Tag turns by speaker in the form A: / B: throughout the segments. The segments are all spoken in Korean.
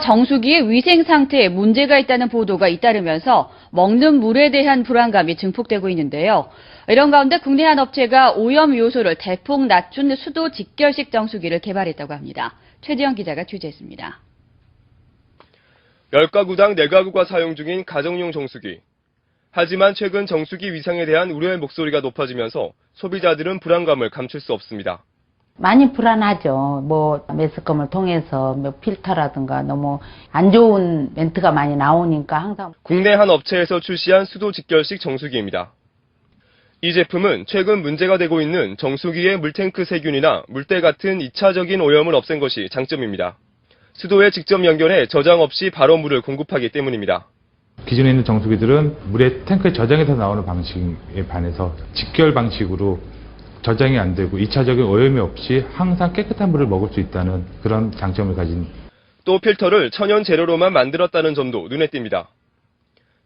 A: 정수기의 위생 상태에 문제가 있다는 보도가 잇따르면서 먹는 물에 대한 불안감이 증폭되고 있는데요. 이런 가운데 국내 한 업체가 오염 요소를 대폭 낮춘 수도 직결식 정수기를 개발했다고 합니다. 최지영 기자가 취재했습니다.
B: 10가구당 4가구가 사용 중인 가정용 정수기. 하지만 최근 정수기 위상에 대한 우려의 목소리가 높아지면서 소비자들은 불안감을 감출 수 없습니다.
C: 많이 불안하죠. 매스컴을 통해서 필터라든가 너무 안 좋은 멘트가 많이 나오니까 항상.
B: 국내 한 업체에서 출시한 수도 직결식 정수기입니다. 이 제품은 최근 문제가 되고 있는 정수기의 물탱크 세균이나 물때 같은 2차적인 오염을 없앤 것이 장점입니다. 수도에 직접 연결해 저장 없이 바로 물을 공급하기 때문입니다.
D: 기존에 있는 정수기들은 물에 탱크에 저장해서 나오는 방식에 반해서 직결 방식으로 저장이 안 되고 2차적인 오염이 없이 항상 깨끗한 물을 먹을 수 있다는 그런 장점을 가진.
B: 또 필터를 천연 재료로만 만들었다는 점도 눈에 띕니다.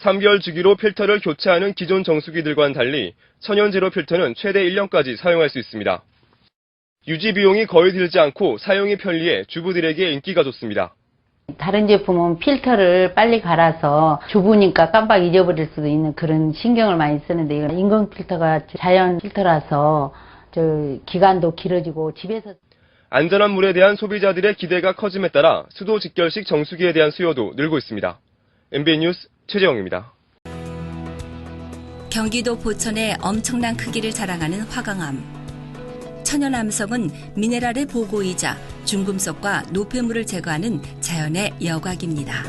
B: 3개월 주기로 필터를 교체하는 기존 정수기들과는 달리 천연 재료 필터는 최대 1년까지 사용할 수 있습니다. 유지 비용이 거의 들지 않고 사용이 편리해 주부들에게 인기가 좋습니다.
C: 다른 제품은 필터를 빨리 갈아서 주부니까 깜빡 잊어버릴 수도 있는 그런 신경을 많이 쓰는데 이건 인공 필터가 자연 필터라서 기간도 길어지고 집에서.
B: 안전한 물에 대한 소비자들의 기대가 커짐에 따라 수도 직결식 정수기에 대한 수요도 늘고 있습니다. MBN 뉴스 최재영입니다.
E: 경기도 포천의 엄청난 크기를 자랑하는 화강암. 천연암석은 미네랄의 보고이자 중금속과 노폐물을 제거하는 자연의 여곽입니다.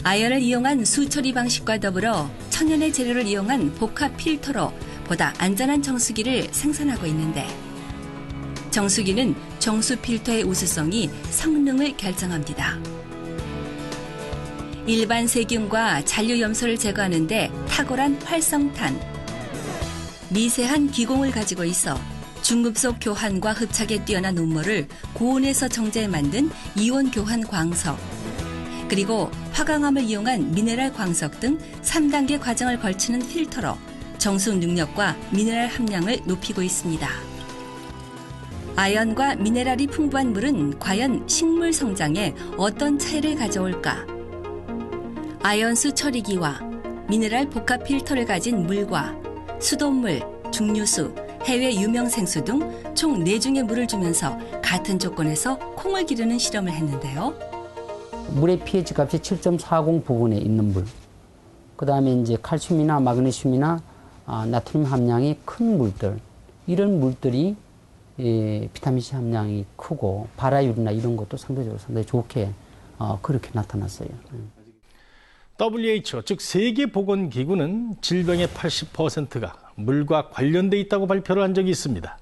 E: 아연을 이용한 수처리 방식과 더불어 천연의 재료를 이용한 복합 필터로 보다 안전한 정수기를 생산하고 있는데, 정수기는 정수 필터의 우수성이 성능을 결정합니다. 일반 세균과 잔류 염소를 제거하는 데 탁월한 활성탄, 미세한 기공을 가지고 있어 중금속 교환과 흡착에 뛰어난 음모를 고온에서 정제해 만든 이온 교환 광석, 그리고 화강암을 이용한 미네랄 광석 등 3단계 과정을 걸치는 필터로 정수 능력과 미네랄 함량을 높이고 있습니다. 아연과 미네랄이 풍부한 물은 과연 식물 성장에 어떤 차이를 가져올까? 아연수 처리기와 미네랄 복합 필터를 가진 물과 수돗물, 중류수, 해외 유명생수 등 총 4종의 물을 주면서 같은 조건에서 콩을 기르는 실험을 했는데요.
F: 물의 pH 값이 7.40 부근에 있는 물. 그 다음에 이제 칼슘이나 마그네슘이나 나트륨 함량이 큰 물들. 이런 물들이 비타민C 함량이 크고 발화율이나 이런 것도 상대적으로 상당히 좋게 그렇게 나타났어요.
G: WHO, 즉 세계보건기구는 질병의 80%가 물과 관련돼 있다고 발표를 한 적이 있습니다.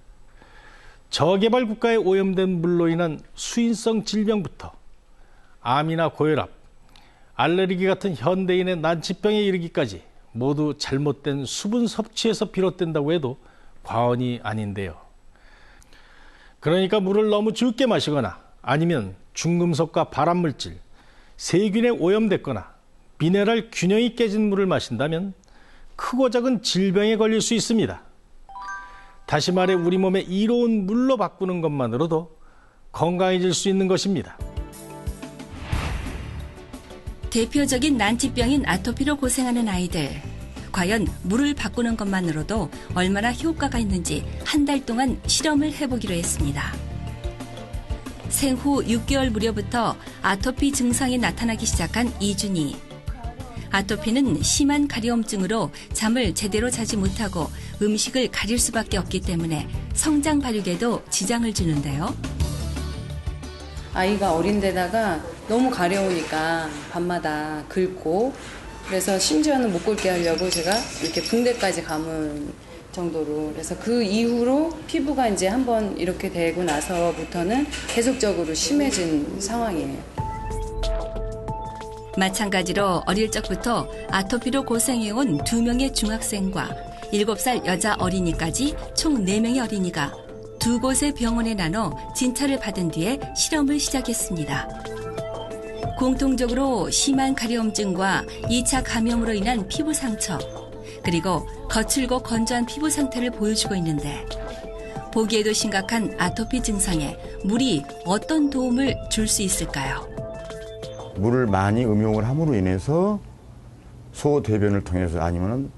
G: 저개발 국가에 오염된 물로 인한 수인성 질병부터 암이나 고혈압, 알레르기 같은 현대인의 난치병에 이르기까지 모두 잘못된 수분 섭취에서 비롯된다고 해도 과언이 아닌데요. 그러니까 물을 너무 적게 마시거나 아니면 중금속과 발암물질, 세균에 오염됐거나 미네랄 균형이 깨진 물을 마신다면 크고 작은 질병에 걸릴 수 있습니다. 다시 말해 우리 몸에 이로운 물로 바꾸는 것만으로도 건강해질 수 있는 것입니다.
E: 대표적인 난치병인 아토피로 고생하는 아이들. 과연 물을 바꾸는 것만으로도 얼마나 효과가 있는지 한 달 동안 실험을 해보기로 했습니다. 생후 6개월 무렵부터 아토피 증상이 나타나기 시작한 이준이. 아토피는 심한 가려움증으로 잠을 제대로 자지 못하고 음식을 가릴 수밖에 없기 때문에 성장 발육에도 지장을 주는데요.
H: 아이가 어린데다가 너무 가려우니까 밤마다 긁고, 그래서 심지어는 못 긁게 하려고 제가 이렇게 붕대까지 감은 정도로, 그래서 그 이후로 피부가 이제 한번 이렇게 되고 나서부터는 계속적으로 심해진 상황이에요.
E: 마찬가지로 어릴 적부터 아토피로 고생해온 2명의 중학생과 7살 여자 어린이까지 총 4명의 어린이가 2곳의 병원에 나눠 진찰을 받은 뒤에 실험을 시작했습니다. 공통적으로 심한 가려움증과 2차 감염으로 인한 피부 상처, 그리고 거칠고 건조한 피부 상태를 보여주고 있는데, 보기에도 심각한 아토피 증상에 물이 어떤 도움을 줄 수 있을까요?
I: 물을 많이 음용을 함으로 인해서 소대변을 통해서 아니면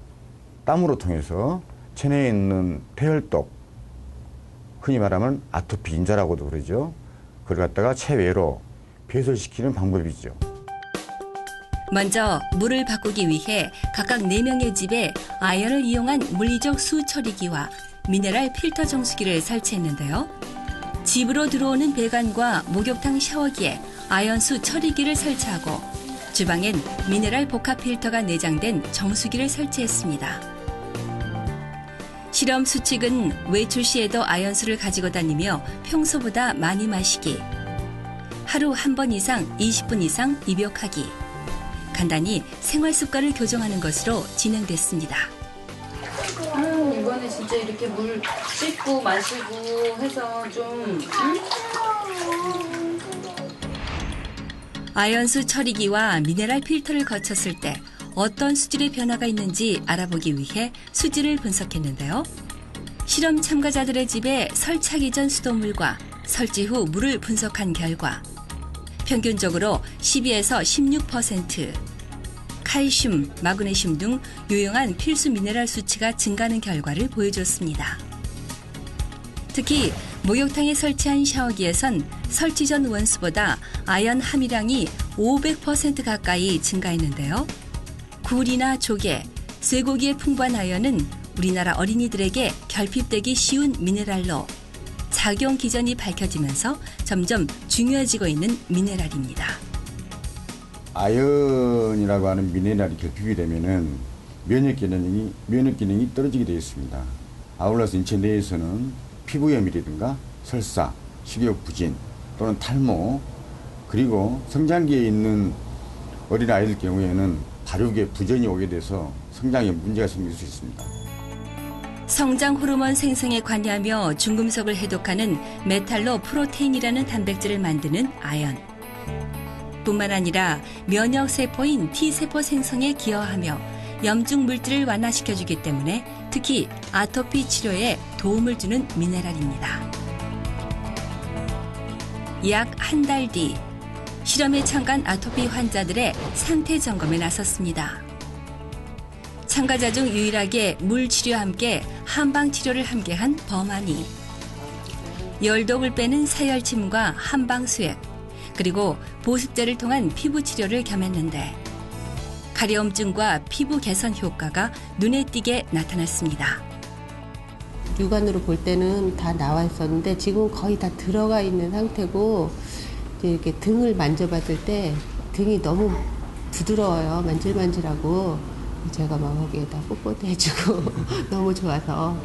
I: 땀으로 통해서 체내에 있는 폐혈독, 흔히 말하면 아토피 인자라고도 그러죠. 그걸 갖다가 체외로 배설시키는 방법이죠.
E: 먼저 물을 바꾸기 위해 각각 4명의 집에 아연을 이용한 물리적 수 처리기와 미네랄 필터 정수기를 설치했는데요. 집으로 들어오는 배관과 목욕탕 샤워기에 아연수 처리기를 설치하고 주방엔 미네랄 복합 필터가 내장된 정수기를 설치했습니다. 실험 수칙은 외출 시에도 아연수를 가지고 다니며 평소보다 많이 마시기, 하루 한 번 이상 20분 이상 입욕하기, 간단히 생활 습관을 교정하는 것으로 진행됐습니다.
H: 이번에 진짜 이렇게 물 씻고 마시고 해서 좀
E: 아연수 처리기와 미네랄 필터를 거쳤을 때 어떤 수질의 변화가 있는지 알아보기 위해 수질을 분석했는데요. 실험 참가자들의 집에 설치하기 전 수돗물과 설치 후 물을 분석한 결과 평균적으로 12에서 16% 칼슘, 마그네슘 등 유용한 필수 미네랄 수치가 증가하는 결과를 보여줬습니다. 특히 목욕탕에 설치한 샤워기에선 설치 전 원수보다 아연 함유량이 500% 가까이 증가했는데요. 굴이나 조개, 쇠고기의 풍부한 아연은 우리나라 어린이들에게 결핍되기 쉬운 미네랄로 작용 기전이 밝혀지면서 점점 중요해지고 있는 미네랄입니다.
I: 아연이라고 하는 미네랄이 결핍이 되면은 면역 기능이 떨어지게 되어 있습니다. 아울러서 인체 내에서는 피부염이라든가 설사, 식욕 부진 또는 탈모, 그리고 성장기에 있는 어린 아이들 경우에는 발육에 부전이 오게 돼서 성장에 문제가 생길 수 있습니다.
E: 성장 호르몬 생성에 관여하며 중금속을 해독하는 메탈로 프로테인이라는 단백질을 만드는 아연. 뿐만 아니라 면역 세포인 T세포 생성에 기여하며 염증 물질을 완화시켜주기 때문에 특히 아토피 치료에 도움을 주는 미네랄입니다. 약 한 달 뒤 실험에 참가한 아토피 환자들의 상태 점검에 나섰습니다. 참가자 중 유일하게 물 치료와 함께 한방 치료를 함께한 범한이 열독을 빼는 사열침과 한방 수액 그리고 보습제를 통한 피부 치료를 겸했는데 가려움증과 피부 개선 효과가 눈에 띄게 나타났습니다.
J: 육안으로 볼 때는 다 나와 있었는데 지금 거의 다 들어가 있는 상태고 이렇게 등을 만져봤을 때 등이 너무 부드러워요. 만질만질하고 제가 막 거기에다 뽀뽀도 해주고 너무 좋아서.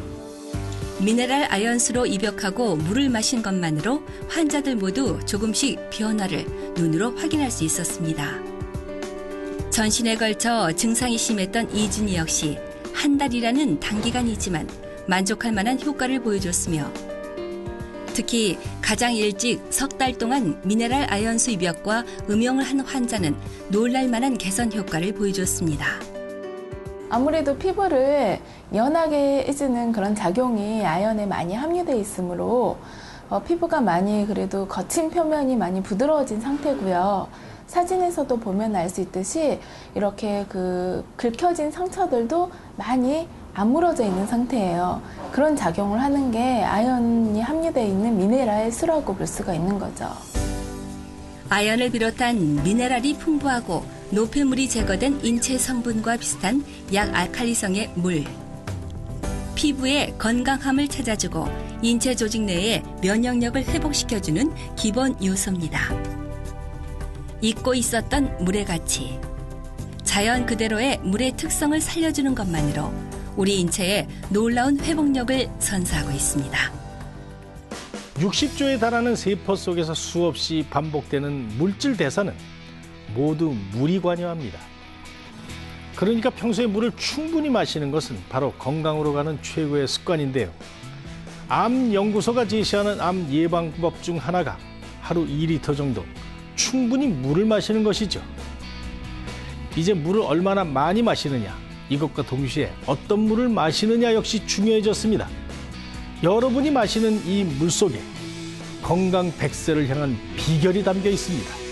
E: 미네랄 아연수로 입욕하고 물을 마신 것만으로 환자들 모두 조금씩 변화를 눈으로 확인할 수 있었습니다. 전신에 걸쳐 증상이 심했던 이준희 역시 한 달이라는 단기간이지만 만족할 만한 효과를 보여줬으며 특히 가장 일찍 석 달 동안 미네랄 아연수 입욕과 음용을 한 환자는 놀랄 만한 개선 효과를 보여줬습니다.
K: 아무래도 피부를 연하게 해주는 그런 작용이 아연에 많이 함유되어 있으므로 피부가 많이 그래도 거친 표면이 많이 부드러워진 상태고요. 사진에서도 보면 알 수 있듯이 이렇게 긁혀진 상처들도 많이 아물어져 있는 상태예요. 그런 작용을 하는 게 아연이 함유되어 있는 미네랄 수라고 볼 수가 있는 거죠.
E: 아연을 비롯한 미네랄이 풍부하고 노폐물이 제거된 인체 성분과 비슷한 약알칼리성의 물. 피부의 건강함을 찾아주고 인체 조직 내의 면역력을 회복시켜주는 기본 요소입니다. 잊고 있었던 물의 가치. 자연 그대로의 물의 특성을 살려주는 것만으로 우리 인체에 놀라운 회복력을 선사하고 있습니다.
G: 60조에 달하는 세포 속에서 수없이 반복되는 물질 대사는 모두 물이 관여합니다. 그러니까 평소에 물을 충분히 마시는 것은 바로 건강으로 가는 최고의 습관인데요. 암연구소가 제시하는 암 예방법 중 하나가 하루 2리터 정도 충분히 물을 마시는 것이죠. 이제 물을 얼마나 많이 마시느냐, 이것과 동시에 어떤 물을 마시느냐 역시 중요해졌습니다. 여러분이 마시는 이 물 속에 건강 100세를 향한 비결이 담겨 있습니다.